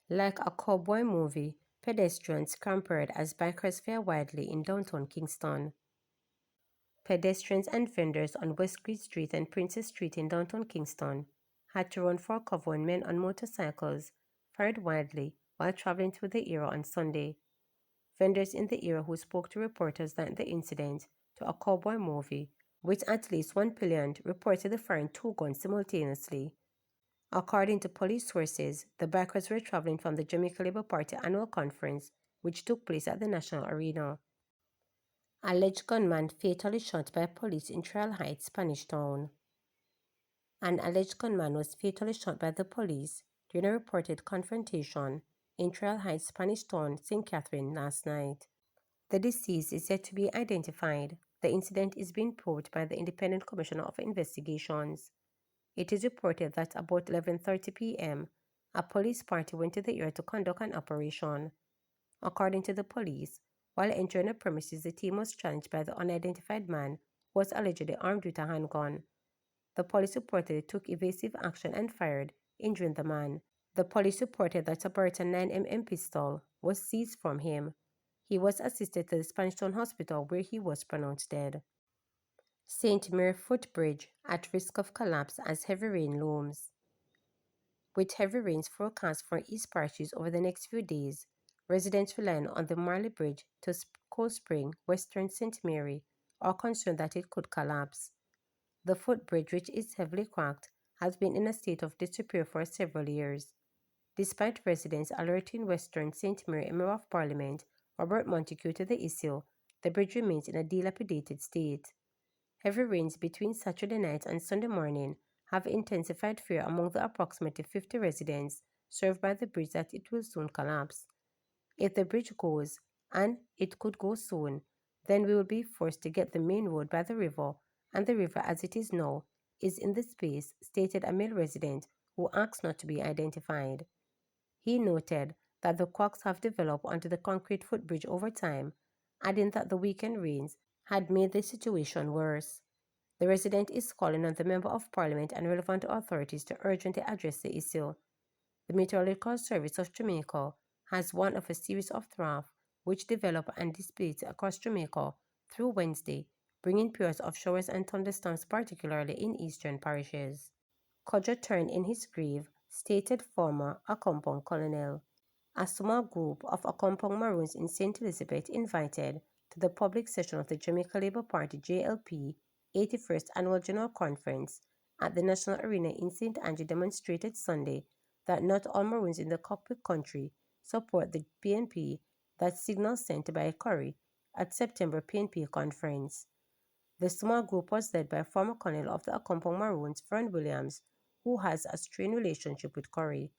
Like a cowboy movie, pedestrians scampered as bikers fare widely in downtown Kingston. Pedestrians and vendors on Westgate Street and Princess Street in downtown Kingston had to run for cover when men on motorcycles fired wildly while traveling through the area on Sunday. Vendors in the area who spoke to reporters likened the incident to a cowboy movie, with at least one pillion reportedly firing two guns simultaneously. According to police sources, the bikers were traveling from the Jamaica Labour Party annual conference, which took place at the National Arena. Alleged gunman fatally shot by police in Trial Heights, Spanish Town. An alleged gunman was fatally shot by the police during a reported confrontation in Trial Heights, Spanish Town, St. Catherine last night. The deceased is yet to be identified. The incident is being probed by the Independent Commissioner of Investigations. It is reported that about 11:30 p.m., a police party went to the area to conduct an operation. According to the police, while entering the premises, the team was challenged by the unidentified man who was allegedly armed with a handgun. The police reportedly took evasive action and fired, injuring the man. The police reported that a Beretta 9mm pistol was seized from him. He was assisted to the Spanish Town Hospital where he was pronounced dead. St. Mary Footbridge at risk of collapse as heavy rain looms. With heavy rains forecast for East Parishes over the next few days, residents relying on the Marley Bridge to Cold Spring, Western St. Mary, are concerned that it could collapse. The footbridge, which is heavily cracked, has been in a state of disrepair for several years. Despite residents alerting Western St. Mary Member of Parliament Robert Montague to the issue, the bridge remains in a dilapidated state. Heavy rains between Saturday night and Sunday morning have intensified fear among the approximately 50 residents served by the bridge that it will soon collapse. If the bridge goes, and it could go soon, then we will be forced to get the main road by the river, and the river as it is now is in the space, stated a male resident who asked not to be identified. He noted that the cracks have developed onto the concrete footbridge over time, adding that the weekend rains had made the situation worse. The resident is calling on the Member of Parliament and relevant authorities to urgently address the issue. The Meteorological Service of Jamaica has warned of a series of droughts which develop and dissipate across Jamaica through Wednesday, bringing periods of showers and thunderstorms particularly in eastern parishes. Kodjo turned in his grave, stated former Accompong Colonel. A small group of Accompong Maroons in St. Elizabeth invited to the public session of the Jamaica Labour Party JLP 81st Annual General Conference at the National Arena in St. Andrew demonstrated Sunday that not all Maroons in the cockpit country support the PNP, that signal sent by Curry at September PNP conference. The small group was led by former colonel of the Accompong Maroons, Fern Williams, who has a strained relationship with Curry.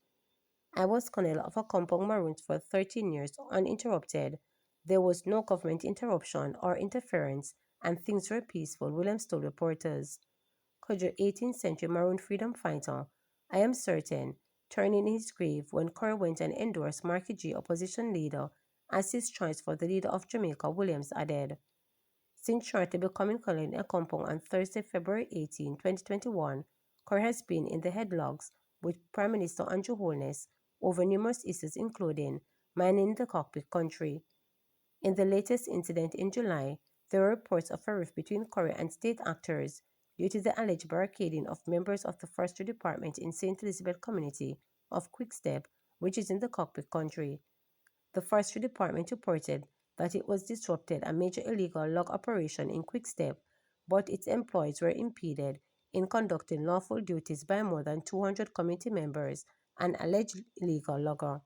I was colonel of Accompong Maroons for 13 years uninterrupted. There was no government interruption or interference, and things were peaceful, Williams told reporters. Kodjo, 18th century Maroon freedom fighter, I am certain, turned in his grave when Curry went and endorsed Marky G, opposition leader, as his choice for the leader of Jamaica, Williams added. Since shortly becoming colonel in Accompong on Thursday, February 18, 2021, Curry has been in the headlocks with Prime Minister Andrew Holness over numerous issues including mining in the cockpit country. In the latest incident in July, there were reports of a rift between Curry and state actors due to the alleged barricading of members of the Forestry Department in St. Elizabeth community of Quickstep, which is in the cockpit country. The Forestry Department reported that it was disrupted a major illegal log operation in Quickstep, but its employees were impeded in conducting lawful duties by more than 200 committee members and alleged illegal logger.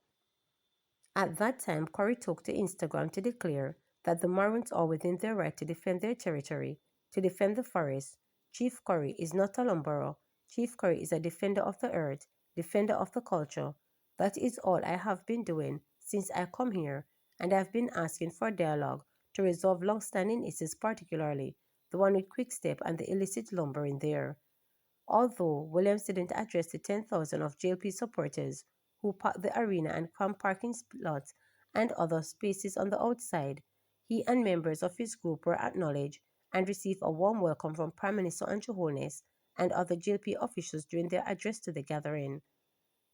At that time, Curry took to Instagram to declare that the Maroons are within their right to defend their territory, to defend the forest. Chief Curry is not a lumberer. Chief Curry is a defender of the earth, defender of the culture. That is all I have been doing since I come here, and I have been asking for dialogue to resolve long-standing issues, particularly the one with Quickstep and the illicit lumbering there. Although Williams didn't address the 10,000 of JLP supporters who packed the arena and cramped parking lots and other spaces on the outside, he and members of his group were acknowledged and received a warm welcome from Prime Minister Andrew Holness and other JLP officials during their address to the gathering.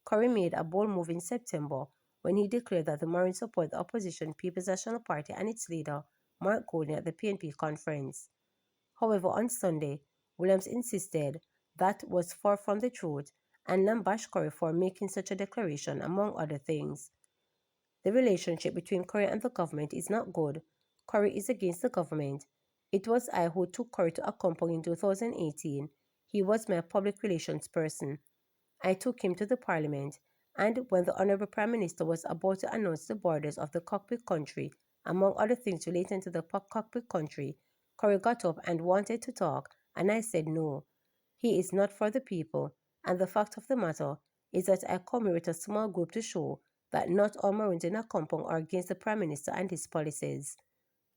Curry made a bold move in September when he declared that the Maroons support the opposition People's National Party and its leader, Mark Golding, at the PNP conference. However, on Sunday, Williams insisted that was far from the truth and lambasted Curry for making such a declaration, among other things. The relationship between Curry and the government is not good. Curry is against the government. It was I who took Curry to Accompong in 2018. He was my public relations person. I took him to the Parliament, and when the Honourable Prime Minister was about to announce the borders of the cockpit country, among other things relating to the cockpit country, Curry got up and wanted to talk, and I said no. He is not for the people, and the fact of the matter is that I come here with a small group to show that not all Maroons in Accompong are against the Prime Minister and his policies.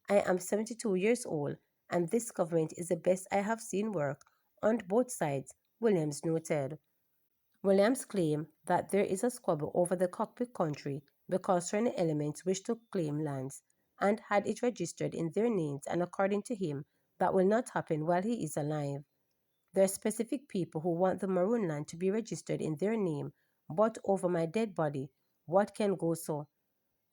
I am 72 years old, and this government is the best I have seen work on both sides, Williams noted. Williams claimed that there is a squabble over the cockpit country because certain elements wish to claim lands and had it registered in their names, and according to him, that will not happen while he is alive. There are specific people who want the Maroon land to be registered in their name, but over my dead body, what can go so?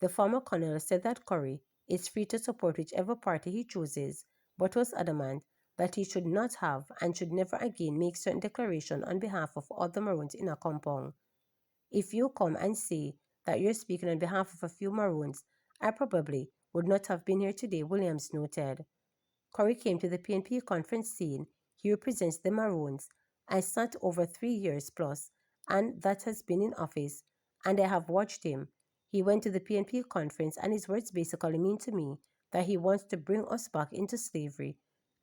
The former colonel said that Curry is free to support whichever party he chooses, but was adamant that he should not have and should never again make certain declaration on behalf of other Maroons in Accompong. If you come and say that you're speaking on behalf of a few Maroons, I probably would not have been here today, Williams noted. Curry came to the PNP conference saying he represents the Maroons. I sat over 3 years plus, and that has been in office, and I have watched him. He went to the PNP conference, and his words basically mean to me that he wants to bring us back into slavery.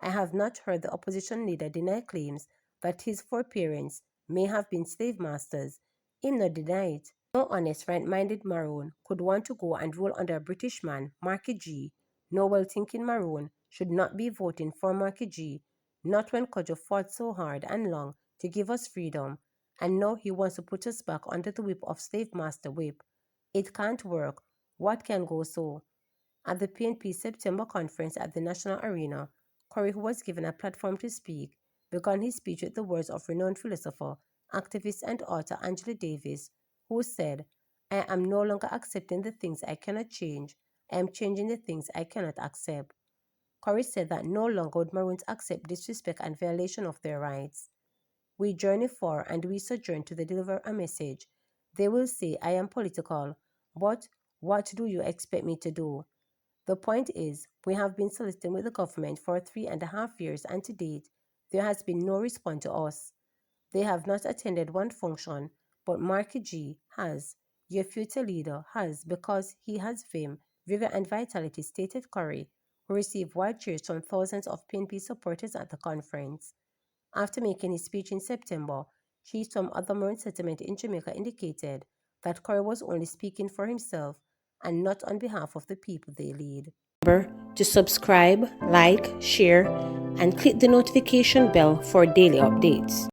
I have not heard the opposition leader deny claims that his foreparents may have been slave masters. Him not deny it. No honest, right-minded Maroon could want to go and rule under a British man, Marky G. No well-thinking Maroon should not be voting for Marky G, not when Kojo fought so hard and long to give us freedom, and now he wants to put us back under the whip of slave master whip. It can't work. What can go so? At the PNP September conference at the National Arena, Curry, who was given a platform to speak, began his speech with the words of renowned philosopher, activist and author Angela Davis, who said, "I am no longer accepting the things I cannot change. I am changing the things I cannot accept." Curry said that no longer would Maroons accept disrespect and violation of their rights. "We journey far and we sojourn to deliver a message. They will say I am political, but what do you expect me to do? The point is, we have been soliciting with the government for 3.5 years, and to date, there has been no response to us. They have not attended one function, but Marky G has. Your future leader has, because he has vim, vigor and vitality," stated Curry, who received wide cheers from thousands of PNP supporters at the conference. After making his speech in September, chiefs from other Maroon settlements in Jamaica indicated that Curry was only speaking for himself and not on behalf of the people they lead. Remember to subscribe, like, share, and click the notification bell for daily updates.